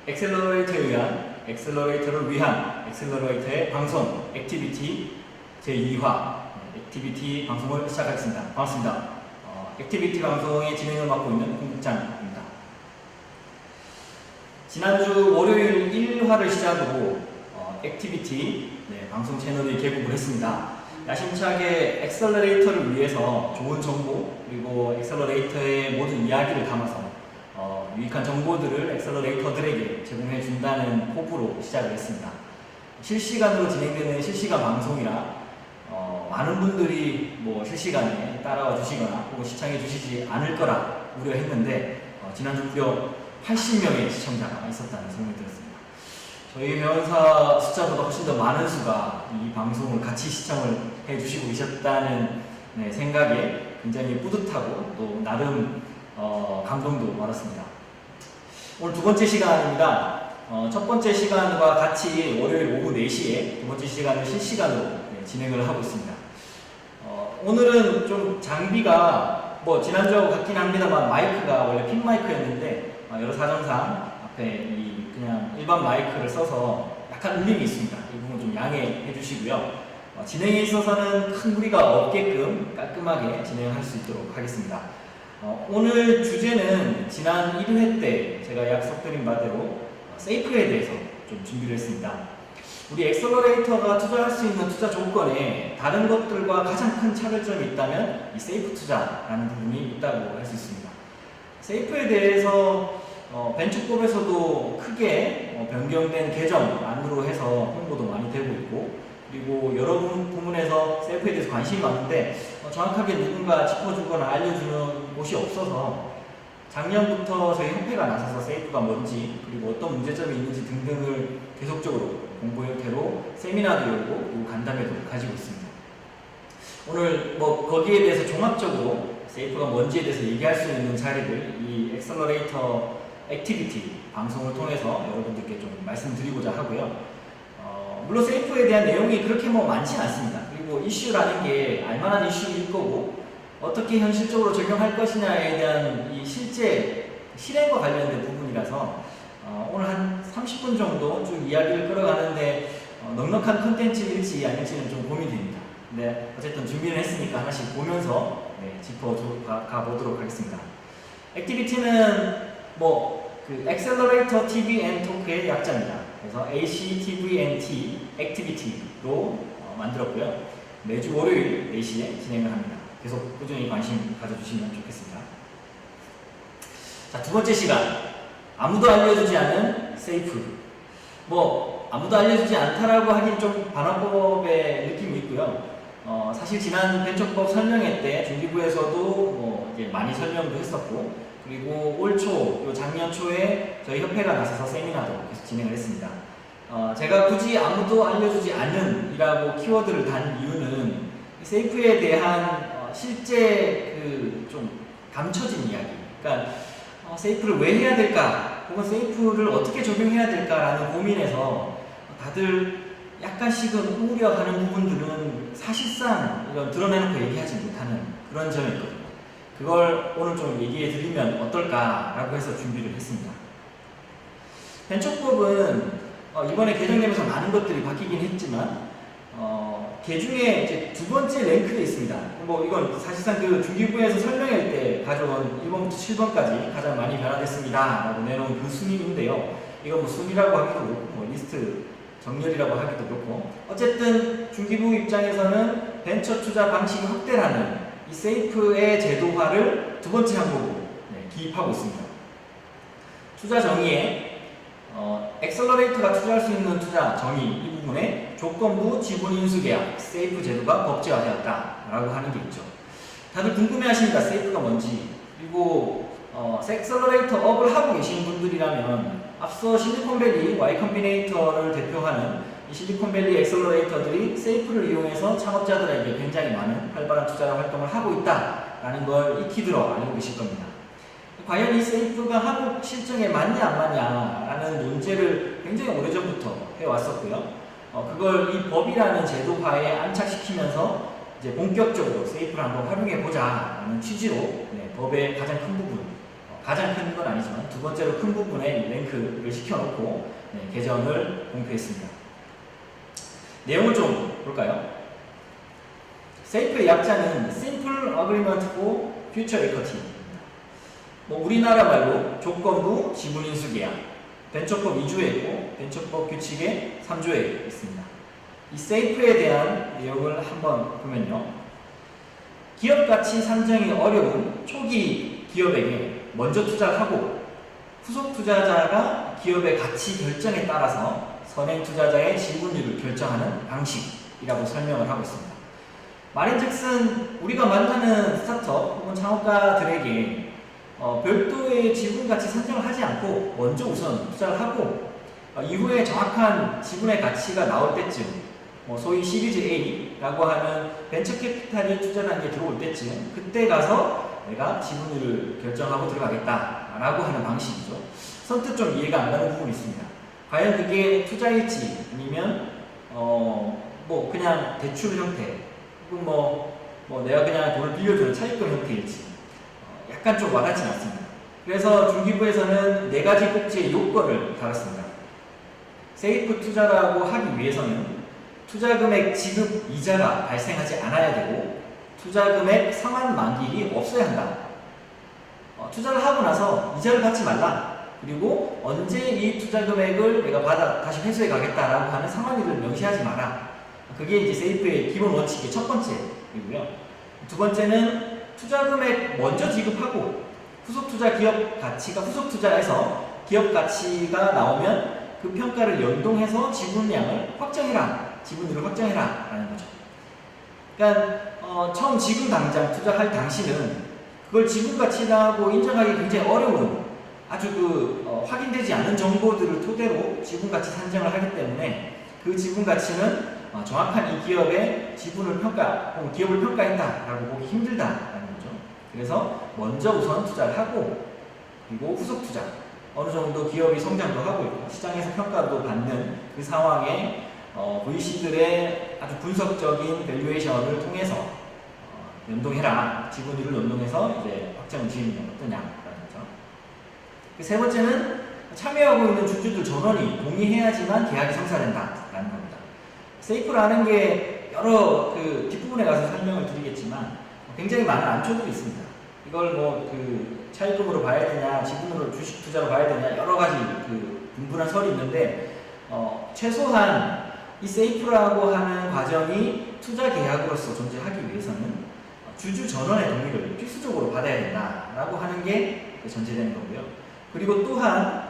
엑셀러레이터를 위한 엑셀러레이터의 방송 액티비티 제2화 액티비티 방송을 시작하겠습니다. 반갑습니다. 액티비티 방송의 진행을 맡고 있는 홍국장입니다. 지난주 월요일 1화를 시작으로 액티비티 방송 채널이 개국을 했습니다. 야심차게 엑셀러레이터를 위해서 좋은 정보 그리고 엑셀러레이터의 모든 이야기를 담아서 유익한 정보들을 엑셀러레이터들에게 제공해 준다는 포부로 시작을 했습니다. 실시간으로 진행되는 실시간 방송이라 많은 분들이 실시간에 따라와 주시거나 혹은 시청해 주시지 않을 거라 우려했는데 지난주 무려 80명의 시청자가 있었다는 소문이 들었습니다. 저희 회원사 숫자보다 훨씬 더 많은 수가 이 방송을 같이 시청을 해 주시고 계셨다는 생각에 굉장히 뿌듯하고 또 나름 감동도 받았습니다. 오늘 두 번째 시간입니다. 첫 번째 시간과 같이 월요일 오후 4시에 두 번째 시간을 실시간으로 진행을 하고 있습니다. 오늘은 좀 장비가 지난주하고 같긴 합니다만 마이크가 원래 핀 마이크였는데 여러 사정상 앞에 그냥 일반 마이크를 써서 약간 울림이 있습니다. 이 부분 좀 양해해 주시고요. 진행에 있어서는 큰 무리가 없게끔 깔끔하게 진행할 수 있도록 하겠습니다. 오늘 주제는 지난 1회 때 제가 약속드린 바대로 세이프에 대해서 좀 준비를 했습니다. 우리 엑셀러레이터가 투자할 수 있는 투자 조건에 다른 것들과 가장 큰 차별점이 있다면 이 세이프 투자라는 부분이 있다고 할 수 있습니다. 세이프에 대해서 벤처법에서도 크게 변경된 개정 안으로 해서 홍보도 많이 되고 있고 그리고 여러 부문에서 세이프에 대해서 관심이 많은데 정확하게 누군가 짚어주거나 알려주는 곳이 없어서 작년부터 저희 협회가 나서서 세이프가 뭔지 그리고 어떤 문제점이 있는지 등등을 계속적으로 공부 형태로 세미나도 열고 그리고 간담회도 가지고 있습니다. 오늘 거기에 대해서 종합적으로 세이프가 뭔지에 대해서 얘기할 수 있는 자리를 이 엑셀러레이터 액티비티 방송을 통해서 여러분들께 좀 말씀드리고자 하고요. 물론 세이프에 대한 내용이 그렇게 많지 않습니다. 그리고 이슈라는 게 알만한 이슈일 거고 어떻게 현실적으로 적용할 것이냐에 대한 이 실제 실행과 관련된 부분이라서 오늘 한 30분 정도 쭉 이야기를 끌어가는데 넉넉한 컨텐츠일지 아닐지는 좀 고민됩니다. 근데 어쨌든 준비를 했으니까 하나씩 보면서 짚어가 보도록 하겠습니다. 액티비티는 엑셀러레이터 TV 앤 토크의 약자입니다. 그래서 ACTVNT 액티비티로 만들었고요. 매주 월요일 4시에 진행을 합니다. 계속 꾸준히 관심 가져주시면 좋겠습니다. 자, 두 번째 시간. 아무도 알려주지 않은 세이프. 아무도 알려주지 않다라고 하긴 좀 반환법의 느낌이 있고요. 사실 지난 벤처법 설명회 때 중기부에서도 이제 많이 설명도 했었고 그리고 올 초, 작년 초에 저희 협회가 나서서 세미나도 계속 진행을 했습니다. 제가 굳이 아무도 알려주지 않는 이라고 키워드를 단 이유는 세이프에 대한 실제 좀 감춰진 이야기. 그러니까 세이프를 왜 해야 될까? 혹은 세이프를 어떻게 적용해야 될까라는 고민에서 다들 약간씩은 우려하는 부분들은 사실상 이런 드러내놓고 얘기하지 못하는 그런 점이 있거든요. 그걸 오늘 좀 얘기해 드리면 어떨까라고 해서 준비를 했습니다. 벤처법은 이번에 개정되면서 많은 것들이 바뀌긴 했지만 개중에 이제 두 번째 랭크에 있습니다. 이건 사실상 중기부에서 설명할 때 가져온 1번부터 7번까지 가장 많이 변화됐습니다 라고 내놓은 그 순위인데요. 이건 순위라고 하기도 그렇고 리스트 정렬이라고 하기도 그렇고 어쨌든 중기부 입장에서는 벤처 투자 방식 확대라는 이 세이프의 제도화를 두 번째 항목으로 기입하고 있습니다. 투자 정의에 엑셀러레이터가 투자할 수 있는 투자 정의 이 부분에 조건부 지분 인수 계약 세이프 제도가 법제화되었다라고 하는 게 있죠. 다들 궁금해하십니다. 세이프가 뭔지. 그리고 엑셀러레이터 업을 하고 계신 분들이라면 앞서 실리콘밸리 Y 컴비네이터를 대표하는 이 실리콘밸리 엑셀러레이터들이 세이프를 이용해서 창업자들에게 굉장히 많은 활발한 투자 활동을 하고 있다라는 걸 익히 들어 알고 계실 겁니다. 과연 이 세이프가 한국 실정에 맞냐 안 맞냐라는 논제를 굉장히 오래전부터 해왔었고요. 그걸 이 법이라는 제도화에 안착시키면서 이제 본격적으로 세이프를 한번 활용해 보자라는 취지로 법의 가장 큰 부분 가장 큰 건 아니지만 두 번째로 큰 부분에 랭크를 시켜놓고 계정을 공표했습니다. 내용을 좀 볼까요? 세이프의 약자는 Simple Agreement for Future Equity입니다. 우리나라 말로 조건부 지분인수 계약, 벤처법 2조에 있고 벤처법 규칙에 3조에 있습니다. 이 세이프에 대한 내용을 한번 보면요. 기업 가치 산정이 어려운 초기 기업에게 먼저 투자를 하고 후속 투자자가 기업의 가치 결정에 따라서 선행 투자자의 지분율을 결정하는 방식이라고 설명을 하고 있습니다. 말인즉슨 우리가 만나는 스타트업 혹은 창업가들에게 별도의 지분 가치 산정을 하지 않고 먼저 우선 투자를 하고 이후에 정확한 지분의 가치가 나올 때쯤 소위 시리즈 A라고 하는 벤처 캐피탈이 투자 단계에 들어올 때쯤 그때 가서 내가 지분율을 결정하고 들어가겠다라고 하는 방식이죠. 선뜻 좀 이해가 안 가는 부분이 있습니다. 과연 그게 투자일지 아니면 그냥 대출 형태 혹은 내가 그냥 돈을 빌려주는 차입금 형태일지 약간 좀 와닿지 않습니다. 그래서 중기부에서는 4가지 꼭지의 요건을 달았습니다. 세이프 투자라고 하기 위해서는 투자금액 지급 이자가 발생하지 않아야 되고 투자금액 상환 만기일이 없어야 한다. 투자를 하고 나서 이자를 받지 말라. 그리고 언제 이 투자금액을 내가 받아 다시 회수해 가겠다라고 하는 상환일을 명시하지 마라. 그게 이제 세이프의 기본 원칙의 첫 번째이고요. 두 번째는 투자금액 먼저 지급하고 후속 투자 기업 가치가 후속 투자에서 기업 가치가 나오면 그 평가를 연동해서 지분량을 확정해라. 지분율을 확정해라. 라는 거죠. 그러니까 처음 지금 당장 투자할 당시는 그걸 지분 가치라고 인정하기 굉장히 어려운 아주 확인되지 않은 정보들을 토대로 지분 가치 산정을 하기 때문에 그 지분 가치는 정확한 이 기업의 지분을 혹은 기업을 평가한다라고 보기 힘들다라는 거죠. 그래서 먼저 우선 투자를 하고 그리고 후속 투자 어느 정도 기업이 성장도 하고 있고 시장에서 평가도 받는 그 상황에 VC들의 아주 분석적인 밸류에이션을 통해서 연동해라. 지분율을 연동해서 이제 확정을 지으면 어떠냐라는 거죠. 세 번째는 참여하고 있는 주주들 전원이 동의해야지만 계약이 성사된다라는 겁니다. 세이프라는 게 여러 뒷부분에 가서 설명을 드리겠지만 굉장히 많은 안초들이 있습니다. 이걸 차입금으로 봐야 되냐, 지분으로 주식 투자로 봐야 되냐 여러 가지 분분한 설이 있는데 최소한 이 세이프라고 하는 과정이 투자 계약으로서 존재하기 위해서는 주주 전원의 동의를 필수적으로 받아야 된다라고 하는 게 전제되는 거고요. 그리고 또한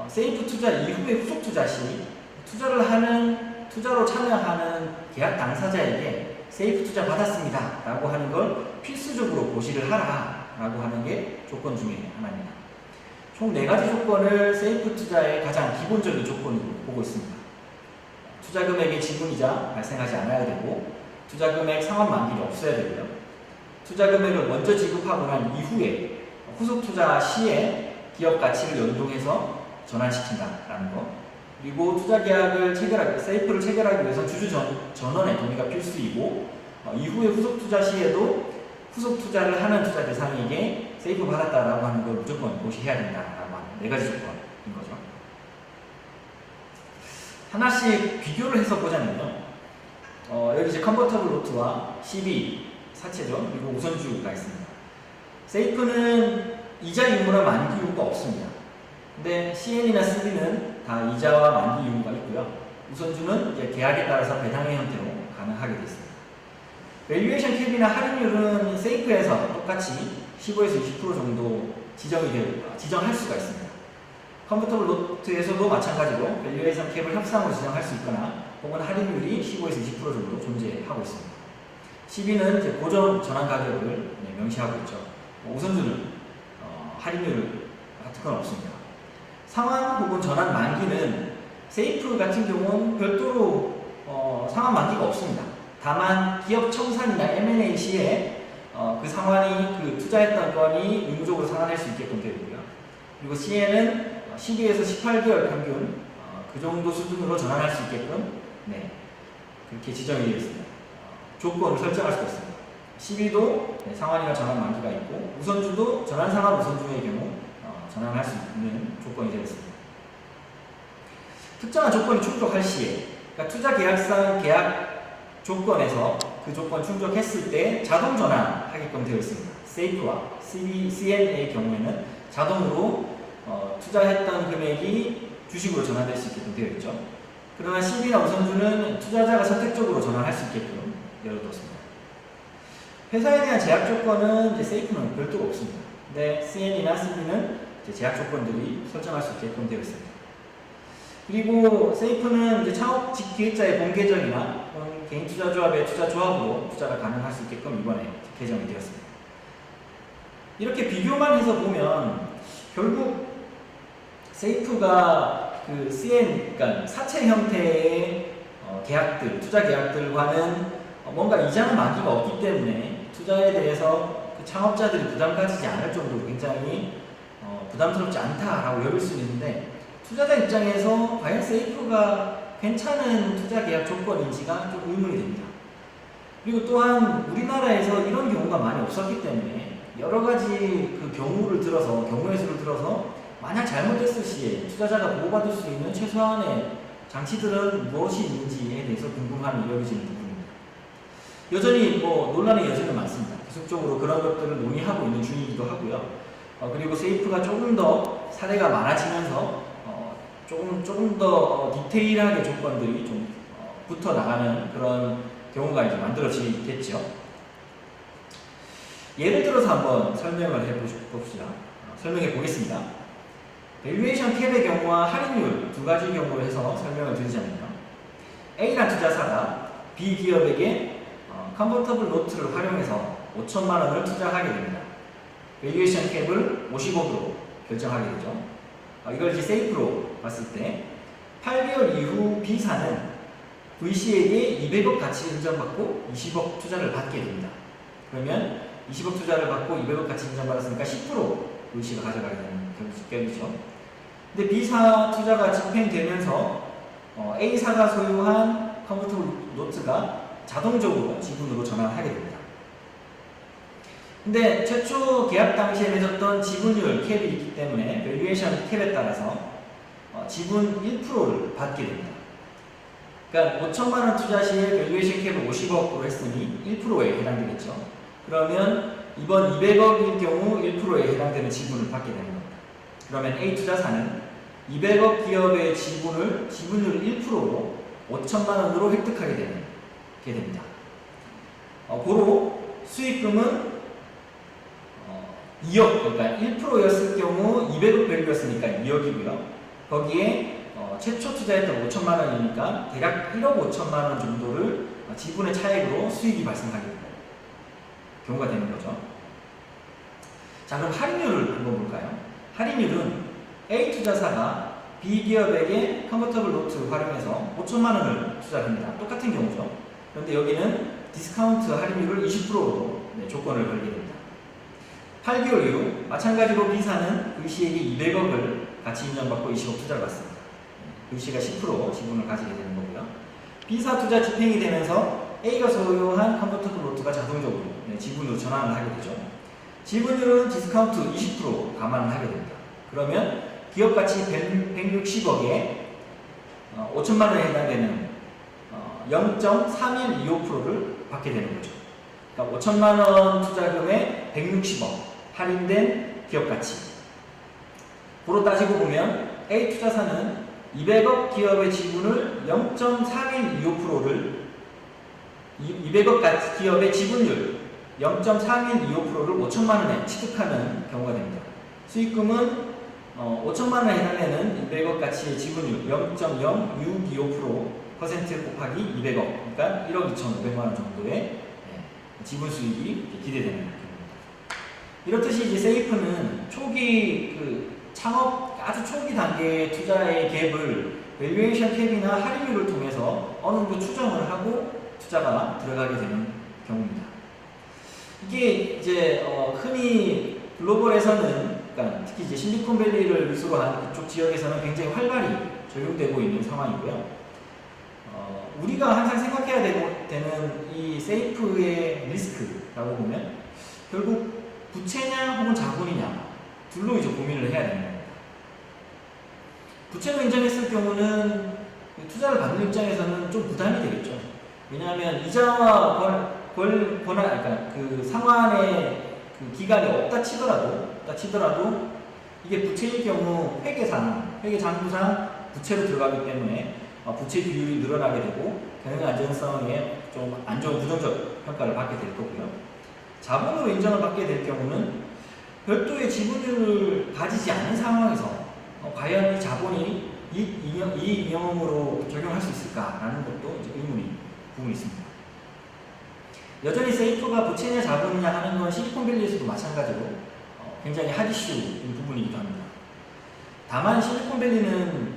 세이프 투자 이후의 후속 투자 시 투자로 참여하는 계약 당사자에게 세이프 투자 받았습니다 라고 하는 걸 필수적으로 고시를 하라 라고 하는 게 조건 중에 하나입니다. 총 4가지 조건을 세이프 투자의 가장 기본적인 조건으로 보고 있습니다. 투자금액의 지분이자 발생하지 않아야 되고 투자금액 상환 만기가 없어야 되고요. 투자금액을 먼저 지급하고 난 이후에 후속 투자 시에 기업 가치를 연동해서 전환시킨다라는 거. 그리고 투자 계약을 세이프를 체결하기 위해서 주주 전원의 동의가 필수이고 이후에 후속 투자 시에도 후속 투자를 하는 투자 대상에게 세이프 받았다라고 하는 걸 무조건 고시해야 된다라고 하는 4가지 조건인 거죠. 하나씩 비교를 해서 보자면요. 여기 이제 컨버터블 노트와 CB 사채죠. 그리고 우선주가 있습니다. 세이프는 이자 유무나 만기 유무가 없습니다. 근데 CN이나 CB는 다 이자와 만기 유무가 있고요. 우선주는 이제 계약에 따라서 배당의 형태로 가능하게 되어 있습니다. 밸류에이션 캡이나 할인율은 세이프에서 똑같이 15에서 20% 정도 지정할 수가 있습니다. 컨버터블 노트에서도 마찬가지로 밸류에이션 캡을 협상으로 지정할 수 있거나 혹은 할인율이 15에서 20% 정도 존재하고 있습니다. CB는 이제 고정 전환 가격을 명시하고 있죠. 우선주는 할인율 같은 건 없습니다. 상환 혹은 전환 만기는 세이프 같은 경우는 별도로 상환 만기가 없습니다. 다만 기업 청산이나 M&A 시에 그 상환이 투자했던 건이 의무적으로 상환할 수 있게끔 되어 있고요. 그리고 CN은 12에서 18개월 평균 그 정도 수준으로 전환할 수 있게끔 그렇게 지정이 되어 있습니다. 조건을 설정할 수가 있습니다. 12도 상환이나 전환 만기가 있고 우선주도 전환 상환 우선주의 경우 전환할 수 있는 조건이 되겠습니다. 특정한 조건이 충족할 시에, 그러니까 투자 계약상 계약 조건에서 그 조건 충족했을 때 자동 전환하게끔 되어 있습니다. 세이프와 CN의 경우에는 자동으로 투자했던 금액이 주식으로 전환될 수 있게끔 되어 있죠. 그러나 CB나 우선주는 투자자가 선택적으로 전환할 수 있게끔 열어뒀습니다. 회사에 대한 제약 조건은 이제 세이프는 별도가 없습니다. 근데 CN이나 CB는 제약 조건들이 설정할 수 있게끔 되어 있습니다. 그리고 세이프는 이제 창업직 기획자의 공개적이나 개인 투자조합의 투자조합으로 투자가 가능할 수 있게끔 이번에 개정이 되었습니다. 이렇게 비교만 해서 보면 결국 세이프가 그 CN, 그러니까 사채 형태의 계약들, 투자 계약들과는 뭔가 이자는 만기가 없기 때문에 투자에 대해서 그 창업자들이 부담 가지지 않을 정도로 굉장히 부담스럽지 않다라고 여길 수 있는데, 투자자 입장에서 과연 세이프가 괜찮은 투자 계약 조건인지가 좀 의문이 됩니다. 그리고 또한 우리나라에서 이런 경우가 많이 없었기 때문에 여러 가지 그 경우의 수를 들어서 만약 잘못됐을 시에 투자자가 보호받을 수 있는 최소한의 장치들은 무엇이 있는지에 대해서 궁금함이 여겨지는 부분입니다. 여전히 논란의 여지는 많습니다. 계속적으로 그런 것들을 논의하고 있는 중이기도 하고요. 그리고 세이프가 조금 더 사례가 많아지면서 조금 더 디테일하게 조건들이 좀 붙어 나가는 그런 경우가 이제 만들어지겠죠. 예를 들어서 한번 설명을 해봅시다. 설명해 보겠습니다. 밸류에이션 캡의 경우와 할인율 두 가지 경우로 해서 설명을 드리자면요. A란 투자사가 B 기업에게 컨버터블 노트를 활용해서 5천만 원을 투자하게 됩니다. 밸류에이션 캡을 50억으로 결정하게 되죠. 이걸 이제 세이프로 봤을 때 8개월 이후 B사는 VC에게 200억 가치 인정받고 20억 투자를 받게 됩니다. 그러면 20억 투자를 받고 200억 가치 인정받았으니까 10% VC가 가져가게 되는 격이죠. 근데 B사 투자가 집행되면서 A사가 소유한 컨버터블 노트가 자동적으로 지분으로 전환하게 됩니다. 근데 최초 계약 당시에 맺었던 지분율 캡이 있기 때문에 밸류에이션 캡에 따라서 지분 1%를 받게 됩니다. 그러니까 5천만 원 투자 시에 밸류에이션 캡을 50억으로 했으니 1%에 해당되겠죠. 그러면 이번 200억일 경우 1%에 해당되는 지분을 받게 되는 겁니다. 그러면 A 투자사는 200억 기업의 지분율 1%로 5천만 원으로 획득하게 됩니다. 고로 수익금은 2억, 그러니까 1%였을 경우 200억 밸류였으니까 2억이고요. 거기에 최초 투자했던 5천만 원이니까 대략 1억 5천만 원 정도를 지분의 차익으로 수익이 발생하게 되는 경우가 되는 거죠. 자, 그럼 할인율을 한번 볼까요? 할인율은 A 투자사가 B 기업에게 컨버터블 노트 활용해서 5천만 원을 투자합니다. 똑같은 경우죠. 그런데 여기는 디스카운트 할인율을 20%로 조건을 걸게 됩니다. 8개월 이후 마찬가지로 B사는 VC에게 200억을 가치 인정받고 20억 투자를 받습니다. VC가 10% 지분을 가지게 되는 거고요. B사 투자 집행이 되면서 A가 소유한 컨버터블 노트가 자동적으로 지분으로 전환을 하게 되죠. 지분율은 디스카운트 20% 감안을 하게 됩니다. 그러면 기업 가치 160억에 5천만 원에 해당되는 0.3125%를 받게 되는 거죠. 그러니까 5천만 원 투자금에 160억 할인된 기업 가치. 고로 따지고 보면 A 투자사는 200억 기업의 지분을 0.3125%를 200억 기업의 지분율 0.3125%를 5천만 원에 취득하는 경우가 됩니다. 수익금은 5천만 원에 해당되는 200억 가치의 지분율 0.0625% 곱하기 200억, 그러니까 1억 2,500만 원 정도의 지분 수익이 기대되는 겁니다. 이렇듯이 이제 세이프는 초기 창업 아주 초기 단계의 투자의 갭을 밸류에이션 캡이나 할인율을 통해서 어느 정도 추정을 하고 투자가 들어가게 되는 경우입니다. 이게 이제 흔히 글로벌에서는, 그러니까 특히 이제 실리콘밸리를 위주로 한 그쪽 지역에서는 굉장히 활발히 적용되고 있는 상황이고요. 우리가 항상 생각해야 되는 이 세이프의 리스크라고 보면 결국 부채냐 혹은 자본이냐, 둘로 이제 고민을 해야 되는 겁니다. 부채로 인정했을 경우는 투자를 받는 입장에서는 좀 부담이 되겠죠. 왜냐하면 이자와 그러니까 그 상환의 그 기간이 없다 치더라도 이게 부채일 경우 회계장부상 부채로 들어가기 때문에 부채 비율이 늘어나게 되고 경영 안전성에 좀 안 좋은 부정적 평가를 받게 될 거고요. 자본으로 인정을 받게 될 경우는 별도의 지분을 가지지 않은 상황에서 과연 이 자본이 이익 이용으로 적용할 수 있을까라는 것도 이제 부분이 있습니다. 여전히 세이프가 부채냐 자본이냐 하는 건 실리콘밸리에서도 마찬가지로 굉장히 핫이슈인 부분이기도 합니다. 다만 실리콘밸리는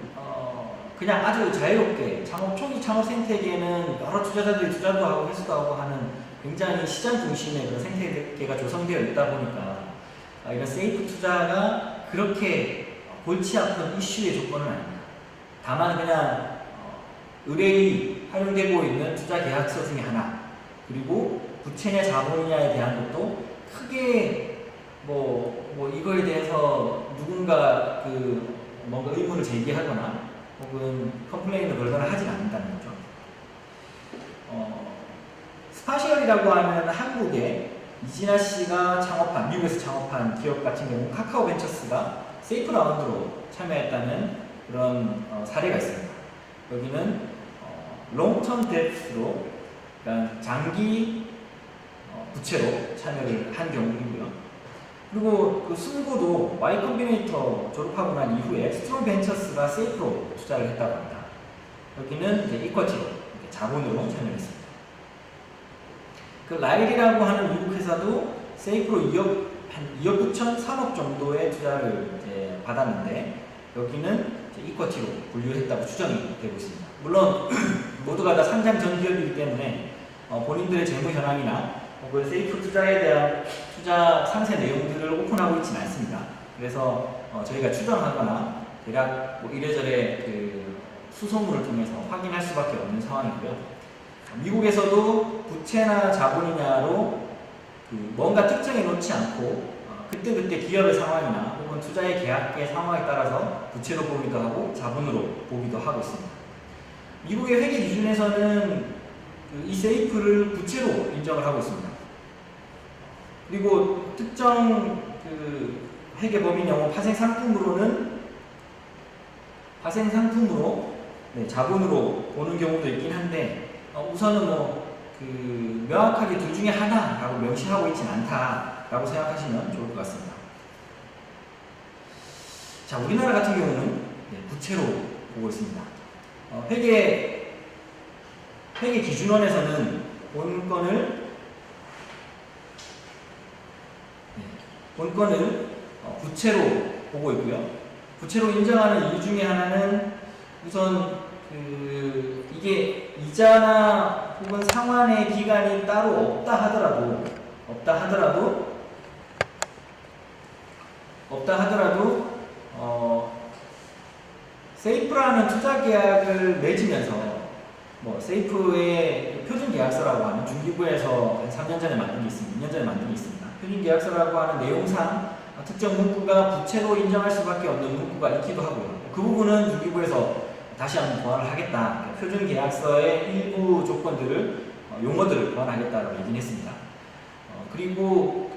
그냥 아주 자유롭게 초기 창업 생태계는 여러 투자자들이 투자도 하고 회수도 하고 하는 굉장히 시장 중심의 그런 생태계가 조성되어 있다 보니까 이런 세이프 투자가 그렇게 골치 아픈 이슈의 조건은 아닙니다. 다만 그냥 의뢰이 활용되고 있는 투자 계약서 중에 하나, 그리고 부채냐 자본이냐에 대한 것도 크게 이거에 대해서 누군가 뭔가 의문을 제기하거나 혹은 컴플레인을 걸거나 하진 않는다는 거죠. 스파시얼이라고 하면 한국에 이진아 씨가 미국에서 창업한 기업 같은 경우 카카오벤처스가 세이프 라운드로 참여했다는 그런 사례가 있습니다. 여기는 롱텀 뎁스로, 그러니까 장기 부채로 참여를 한 경우이고요. 그리고 그 승부도 Y 컴비네이터 졸업하고 난 이후에 스트롱 벤처스가 세이프로 투자를 했다고 합니다. 여기는 이제 이쿼티로 자본으로 참여했습니다. 그 라일이라고 하는 미국 회사도 세이프로 2억 9천 3억 정도의 투자를 이제 받았는데 여기는 이제 이쿼티로 분류했다고 추정이 되고 있습니다. 물론 모두가 다 상장 전 기업이기 때문에 본인들의 재무 현황이나 혹은 세이프 투자에 대한 투자 상세 내용들을 오픈하고 있지는 않습니다. 그래서 저희가 추정하거나 대략 이래저래 그 수소문을 통해서 확인할 수밖에 없는 상황이고요. 미국에서도 부채나 자본이냐로 뭔가 특정해 놓지 않고 그때그때 기업의 상황이나 혹은 투자의 계약의 상황에 따라서 부채로 보기도 하고 자본으로 보기도 하고 있습니다. 미국의 회계 기준에서는 이 세이프를 부채로 인정을 하고 있습니다. 그리고 특정 회계 법인 경우 파생 상품으로 자본으로 보는 경우도 있긴 한데 우선은 명확하게 둘 중에 하나라고 명시하고 있지는 않다라고 생각하시면 좋을 것 같습니다. 자, 우리나라 같은 경우는 부채로 보고 있습니다. 회계 기준원에서는 본건을 부채로 보고 있고요. 부채로 인정하는 이유 중에 하나는 우선 이게 이자나 혹은 상환의 기간이 따로 없다 하더라도 세이프라는 투자 계약을 맺으면서 세이프의 표준 계약서라고 하는 중기부에서 한 3년 전에 만든 게 있습니다. 2년 전에 만든 게 있습니다. 표준 계약서라고 하는 내용상 특정 문구가 부채로 인정할 수밖에 없는 문구가 있기도 하고요. 그 부분은 중기부에서 다시 한번 보완을 하겠다. 표준 계약서의 일부 조건들을 용어들을 보완하겠다라고 얘기는 했습니다. 그리고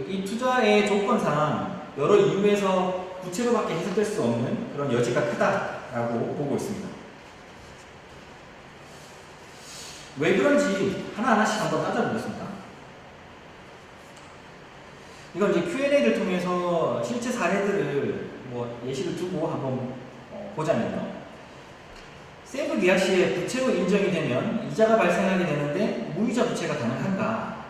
이 투자의 조건상 여러 이유에서 부채로밖에 해석될 수 없는 그런 여지가 크다라고 보고 있습니다. 왜 그런지 하나하나씩 한번 따져보겠습니다. 이건 이제 Q&A를 통해서 실제 사례들을 예시를 두고 한번 보자면요. 세이프 계약 시에 부채로 인정이 되면 이자가 발생하게 되는데 무이자 부채가 가능한가?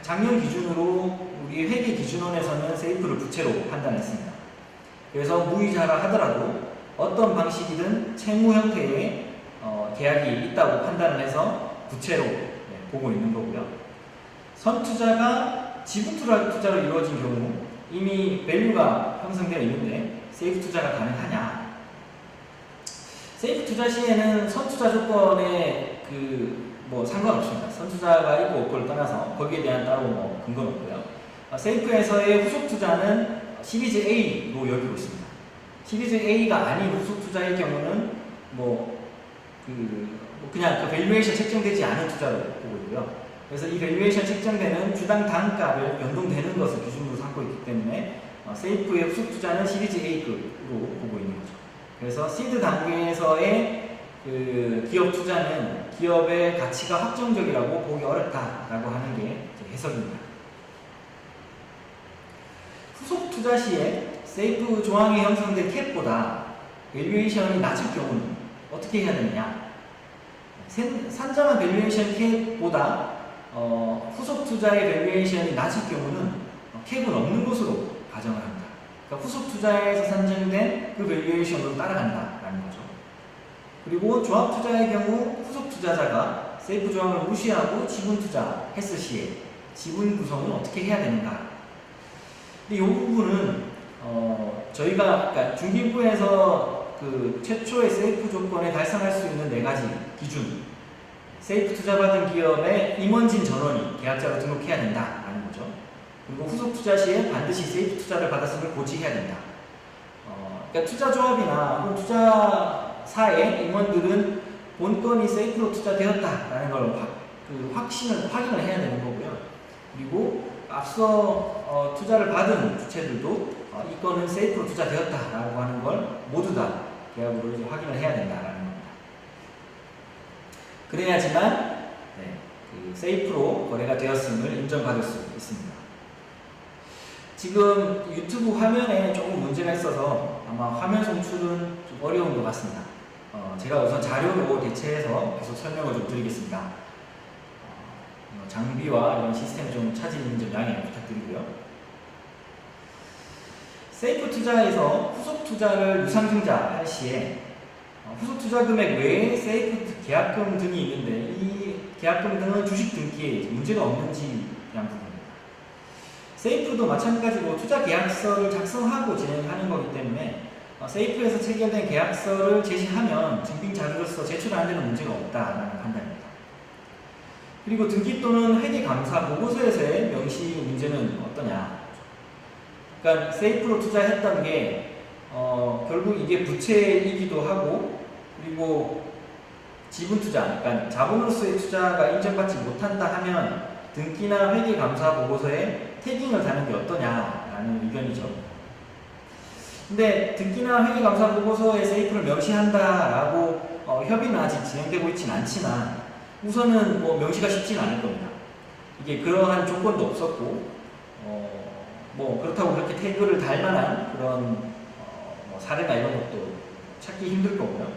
작년 기준으로 우리 회계 기준원에서는 세이프를 부채로 판단했습니다. 그래서 무이자라 하더라도 어떤 방식이든 채무 형태의 계약이 있다고 판단을 해서 부채로 보고 있는 거고요. 선투자가 지분 투자로 이루어진 경우 이미 밸류가 형성되어 있는데 세이프 투자가 가능하냐? 세이프 투자 시에는 선투자 조건에 상관없습니다. 선투자가 있고 없고를 떠나서 거기에 대한 따로 근거는 없고요. 세이프에서의 후속 투자는 시리즈 A로 여기고 있습니다. 시리즈 A가 아닌 후속 투자의 경우는 그냥 그 밸류에이션 책정되지 않은 투자로 보고 있고요. 그래서 이 밸류에이션 책정되는 주당 단가를 변동되는 것을 기준으로 삼고 있기 때문에 세이프의 후속 투자는 시리즈 A급으로 보고 있는 거죠. 그래서 시드 단계에서의 그 기업 투자는 기업의 가치가 확정적이라고 보기 어렵다라고 하는 게 해석입니다. 후속 투자 시에 세이프 조항에 형성된 캡보다 밸류에이션이 낮을 경우는 어떻게 해야 되느냐? 산정한 밸류에이션 캡보다 후속 투자의 밸류에이션이 낮을 경우는 캡은 없는 것으로 가정을 합니다. 그러니까 후속 투자에서 산정된 그 밸류에이션으로 따라간다라는 거죠. 그리고 조합 투자의 경우 후속 투자자가 세이프 조항을 무시하고 지분 투자했을 시에 지분 구성은 어떻게 해야 되는가? 근데 이 부분은 저희가 그러니까 중기부에서 그 최초의 세이프 조건에 달성할 수 있는 4가지 기준, 세이프 투자받은 기업의 임원진 전원이 계약자로 등록해야 된다라는 거죠. 그리고 후속 투자 시에 반드시 세이프 투자를 받았음을 고지해야 된다. 그러니까 투자조합이나 혹은 투자사의 임원들은 본건이 세이프로 투자되었다라는 걸 확인을 해야 되는 거고요. 그리고 앞서 투자를 받은 주체들도 이 건은 세이프로 투자되었다라고 하는 걸 모두 다 계약으로 이제 확인을 해야 된다라는 겁니다. 그래야지만 그 세이프로 거래가 되었음을 인정받을 수 있습니다. 지금 유튜브 화면에 조금 문제가 있어서 아마 화면 송출은 좀 어려운 것 같습니다. 제가 우선 자료로 대체해서 계속 설명을 좀 드리겠습니다. 장비와 이런 시스템 좀 차지는 점 양해 부탁드리고요. 세이프 투자에서 후속 투자를 유상증자할 시에 후속 투자 금액 외에 세이프 계약금 등이 있는데 이 계약금 등은 주식 등기에 문제가 없는지 대한 부분입니다. 세이프도 마찬가지로 투자 계약서를 작성하고 진행하는 거기 때문에 세이프에서 체결된 계약서를 제시하면 증빙 자료로서 제출 안 되는 문제가 없다라는 판단입니다. 그리고 등기 또는 회계감사 보고서에서의 명시 문제는 어떠냐? 그러니까 세이프로 투자했던 게 결국 이게 부채이기도 하고 그리고 지분 투자, 그러니까 자본으로서의 투자가 인정받지 못한다 하면 등기나 회계감사 보고서에 태깅을 다는 게 어떠냐라는 의견이죠. 근데 등기나 회계감사 보고서에 세이프를 명시한다라고 협의는 아직 진행되고 있지는 않지만 우선은 명시가 쉽지는 않을 겁니다. 이게 그러한 조건도 없었고 그렇다고 그렇게 태그를 달 만한 그런 사례나 이런 것도 찾기 힘들 거고요.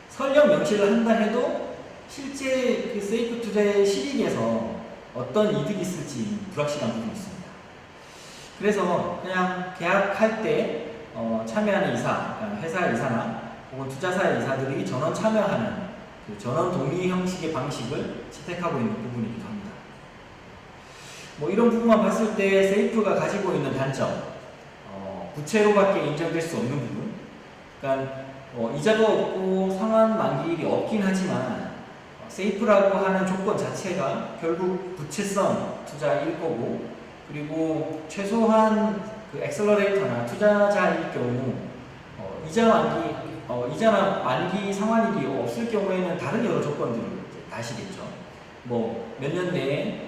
설령 명시를 한다 해도 실제 그 세이프 투자의 실익에서 어떤 이득이 있을지 불확실한 부분이 있습니다. 그래서 그냥 계약할 때 참여하는 이사, 회사 이사나 혹은 투자사의 이사들이 전원 참여하는 그 전원 동의 형식의 방식을 채택하고 있는 부분이기도 합니다. 이런 부분만 봤을 때 세이프가 가지고 있는 단점, 부채로밖에 인정될 수 없는 부분, 그러니까 이자가 없고 상환 만기일이 없긴 하지만 세이프라고 하는 조건 자체가 결국 부채성 투자일 거고, 그리고 최소한 그 엑셀러레이터나 투자자일 경우 이자나 만기 상환일이 없을 경우에는 다른 여러 조건들을 다시겠죠. 몇 년 내에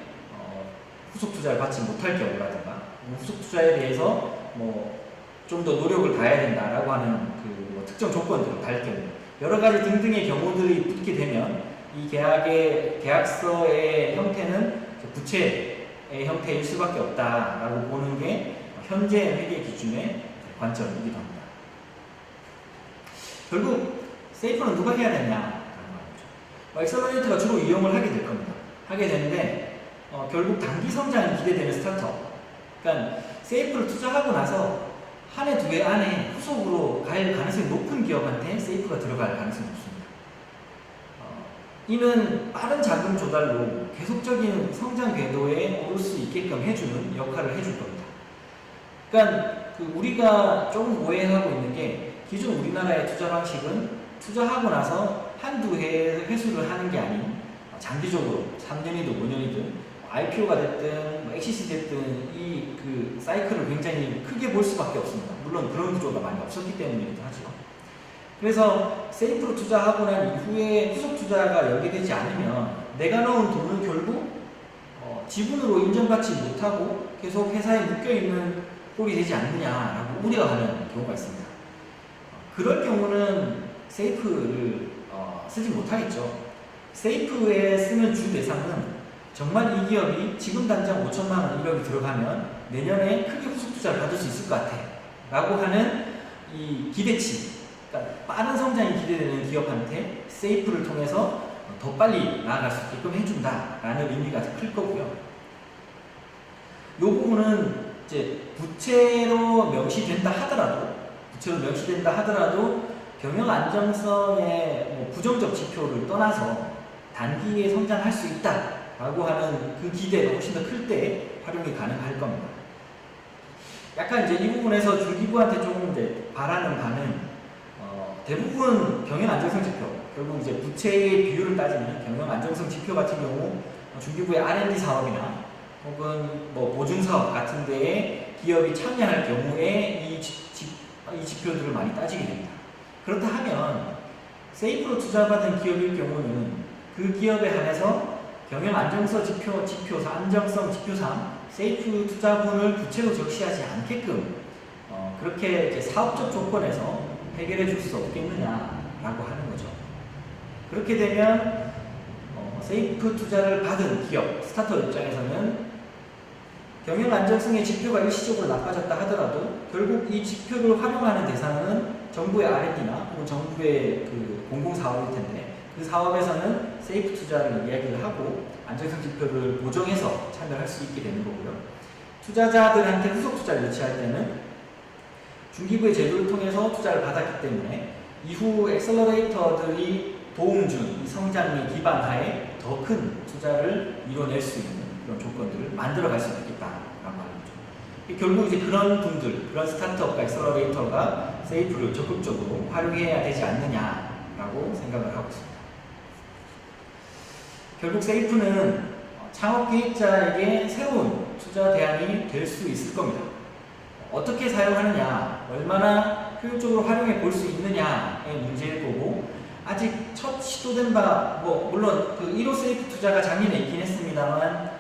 후속 투자를 받지 못할 경우라든가 후속 투자에 대해서 좀 더 노력을 다해야 된다라고 하는 그 특정 조건들을 달 경우 여러 가지 등등의 경우들이 붙게 되면 이 계약서의 형태는 부채의 형태일 수밖에 없다라고 보는 게 현재 회계 기준의 관점이기도 합니다. 결국 세이프는 누가 해야 되냐라는 거죠. 엑셀러레이터가 주로 이용을 하게 될 겁니다. 하게 되는데 결국 단기 성장이 기대되는 스타트업, 그러니까 세이프를 투자하고 나서 한 해, 두 해 안에 후속으로 갈 가능성이 높은 기업한테 세이프가 들어갈 가능성이 높습니다. 이는 빠른 자금 조달로 계속적인 성장 궤도에 오를 수 있게끔 해주는 역할을 해줄 겁니다. 그러니까 우리가 조금 오해하고 있는 게 기존 우리나라의 투자 방식은 투자하고 나서 한두 해 회수를 하는 게 아닌 장기적으로 3년이든 5년이든 IPO가 됐든 엑시스 됐든 이 그 사이클을 굉장히 크게 볼 수밖에 없습니다. 물론 그런 구조가 많이 없었기 때문이기도 하죠. 그래서 세이프로 투자하고 난 이후에 후속 투자가 연계되지 않으면 내가 넣은 돈은 결국 지분으로 인정받지 못하고 계속 회사에 묶여있는 꼴이 되지 않느냐라고 우려하는 경우가 있습니다. 그럴 경우는 세이프를 쓰지 못하겠죠. 세이프에 쓰는 주 대상은 정말 이 기업이 지금 당장 5천만 원 1억이 들어가면 내년에 크게 후속 투자를 받을 수 있을 것 같아 라고 하는 이 기대치, 그러니까 빠른 성장이 기대되는 기업한테 세이프를 통해서 더 빨리 나아갈 수 있게끔 해준다 라는 의미가 클 거고요. 이 부분은 이제 부채로 명시된다 하더라도 경영 안정성의 뭐 부정적 지표를 떠나서 단기에 성장할 수 있다라고 하는 그 기대가 훨씬 더 클 때 활용이 가능할 겁니다. 약간 이제 이 부분에서 중기부한테 조금 이제 바라는 바는 대부분 경영 안정성 지표, 결국 이제 부채의 비율을 따지는 경영 안정성 지표 같은 경우 중기부의 R&D 사업이나 혹은 뭐 보증 사업 같은 데에 기업이 참여할 경우에 이 지표들을 많이 따지게 됩니다. 그렇다 하면 세이프로 투자받은 기업일 경우는 그 기업에 한해서 경영 안정성 안정성 지표상 세이프 투자분을 부채로 적시하지 않게끔 그렇게 이제 사업적 조건에서 해결해 줄 수 없겠느냐라고 하는 거죠. 그렇게 되면 세이프 투자를 받은 기업, 스타트업 입장에서는 경영 안정성의 지표가 일시적으로 나빠졌다 하더라도 결국 이 지표를 활용하는 대상은 정부의 R&D나 혹은 정부의 그 공공사업일 텐데 그 사업에서는 세이프 투자를 이야기를 하고 안정성 지표를 보정해서 참여할 수 있게 되는 거고요. 투자자들한테 후속 투자를 유치할 때는 중기부의 제도를 통해서 투자를 받았기 때문에 이후 엑셀러레이터들이 도움 준 이 성장의 기반 하에 더 큰 투자를 이뤄낼 수 있는 그런 조건들을 만들어갈 수 있겠다라고 하는 거죠. 결국 이제 그런 분들, 그런 스타트업과 엑셀러레이터가 세이프를 적극적으로 활용해야 되지 않느냐라고 생각을 하고 있습니다. 결국 세이프는 창업기획자에게 새로운 투자 대안이 될 수 있을 겁니다. 어떻게 사용하느냐, 얼마나 효율적으로 활용해 볼 수 있느냐의 문제일 거고, 아직 첫 시도된 바, 물론 그 1호 세이프 투자가 작년에 있긴 했습니다만,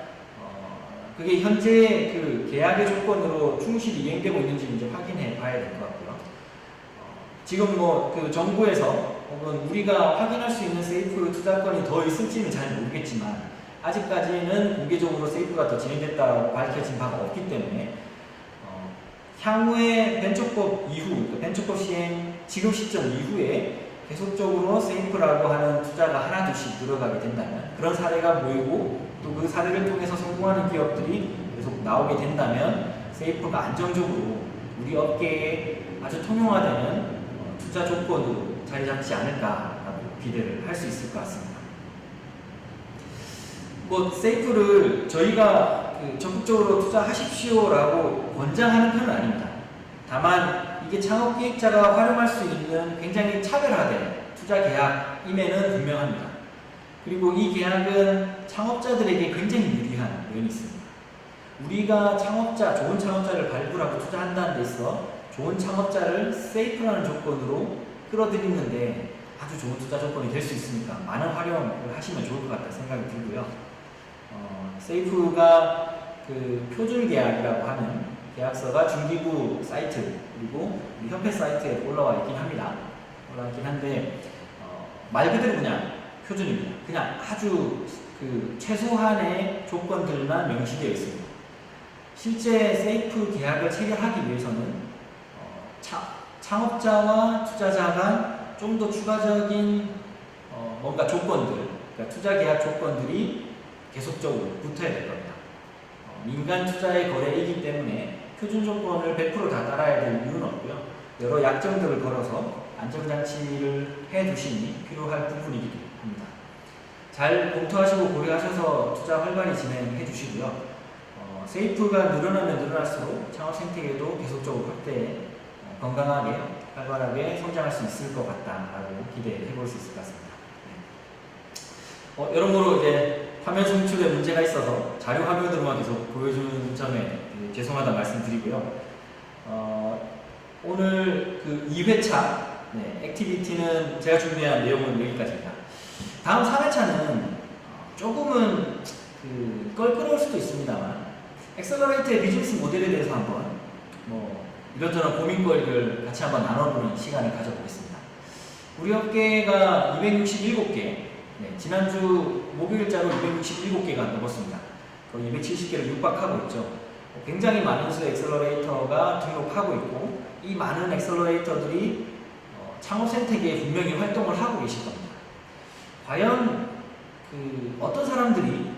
그게 현재 그 계약의 조건으로 충실히 이행되고 있는지 이제 확인해 봐야 될 것 같고요. 지금 그 정부에서 혹은 우리가 확인할 수 있는 세이프 투자권이 더 있을지는 잘 모르겠지만, 아직까지는 공개적으로 세이프가 더 진행됐다고 밝혀진 바가 없기 때문에, 향후에 벤처법 이후, 벤처법 시행 지금 시점 이후에 계속적으로 세이프라고 하는 투자가 하나둘씩 늘어가게 된다면, 그런 사례가 모이고 또 그 사례를 통해서 성공하는 기업들이 계속 나오게 된다면 세이프가 안정적으로 우리 업계에 아주 통용화되는 투자 조건으로 자리 잡지 않을까라고 기대를 할 수 있을 것 같습니다. 세이프를 저희가 적극적으로 투자하십시오라고 권장하는 편은 아닙니다. 다만 이게 창업기획자가 활용할 수 있는 굉장히 차별화된 투자 계약임에는 분명합니다. 그리고 이 계약은 창업자들에게 굉장히 유리한 면이 있습니다. 우리가 좋은 창업자를 발굴하고 투자한다는 데 있어 좋은 창업자를 세이프라는 조건으로 끌어들이는데 아주 좋은 투자 조건이 될 수 있으니까 많은 활용을 하시면 좋을 것 같다는 생각이 들고요. 세이프가 그 표준 계약이라고 하는 계약서가 중기부 사이트 그리고 우리 협회 사이트에 올라와 있긴 합니다. 올라와 있긴 한데 말 그대로 그냥 표준입니다. 그냥 아주 그 최소한의 조건들만 명시되어 있습니다. 실제 세이프 계약을 체결하기 위해서는 창업자와 투자자가 좀 더 추가적인 뭔가 조건들, 그러니까 투자 계약 조건들이 계속적으로 붙어야 될 겁니다. 민간 투자의 거래이기 때문에 표준 조건을 100% 다 따라야 될 이유는 없고요. 여러 약정들을 걸어서 안정장치를 해두심이 필요할 부분이기도 합니다. 잘 검토하시고 고려하셔서 투자 활발히 진행해 주시고요. 세이프가 늘어나면 늘어날수록 창업 생태계도 계속적으로 확대, 건강하게, 활발하게 성장할 수 있을 것 같다라고 기대해 볼 수 있을 것 같습니다. 여러모로 이제 화면 송출에 문제가 있어서 자료 화면으로만 계속 보여주는 점에 죄송하다 말씀드리고요. 오늘 그 2회차 액티비티는 제가 준비한 내용은 여기까지입니다. 다음 3회차는 조금은 껄끄러울 수도 있습니다만 엑셀러레이터의 비즈니스 모델에 대해서 한번 이런저런 고민거리를 같이 한번 나눠보는 시간을 가져보겠습니다. 우리 업계가 267개, 지난주 목요일자로 267개가 넘었습니다. 거의 270개를 육박하고 있죠. 굉장히 많은 수의 엑셀러레이터가 등록하고 있고 이 많은 엑셀러레이터들이 창업생태계에 분명히 활동을 하고 계실 겁니다. 과연 어떤 사람들이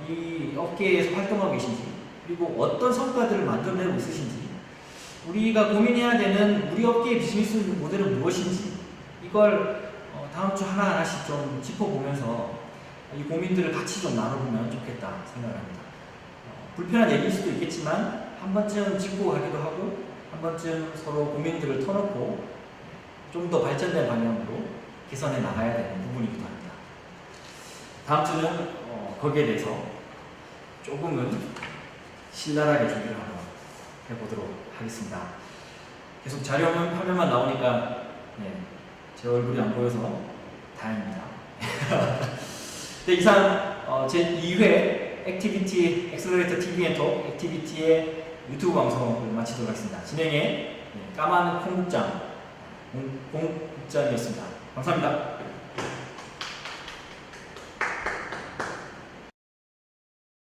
이 업계에서 활동하고 계신지 그리고 어떤 성과들을 만들어내고 있으신지 우리가 고민해야 되는 우리 업계의 비즈니스 모델은 무엇인지 이걸 다음 주 하나하나씩 좀 짚어보면서 이 고민들을 같이 좀 나눠보면 좋겠다 생각합니다. 불편한 얘기일 수도 있겠지만 한 번쯤 짚고 가기도 하고 한 번쯤 서로 고민들을 터놓고 좀 더 발전된 방향으로 개선해 나가야 되는 부분이기도 합니다. 다음 주는 거기에 대해서 조금은 신랄하게 준비를 한번 해보도록 하겠습니다. 계속 자료는 화면만 나오니까 제 얼굴이 안 보여서 다행입니다. 네, 이상 제 2회 액티비티 엑셀러레이터 TV 앤 톡 액티비티의 유튜브 방송을 마치도록 하겠습니다. 진행의 까만 콩국장 공국장이었습니다. 감사합니다.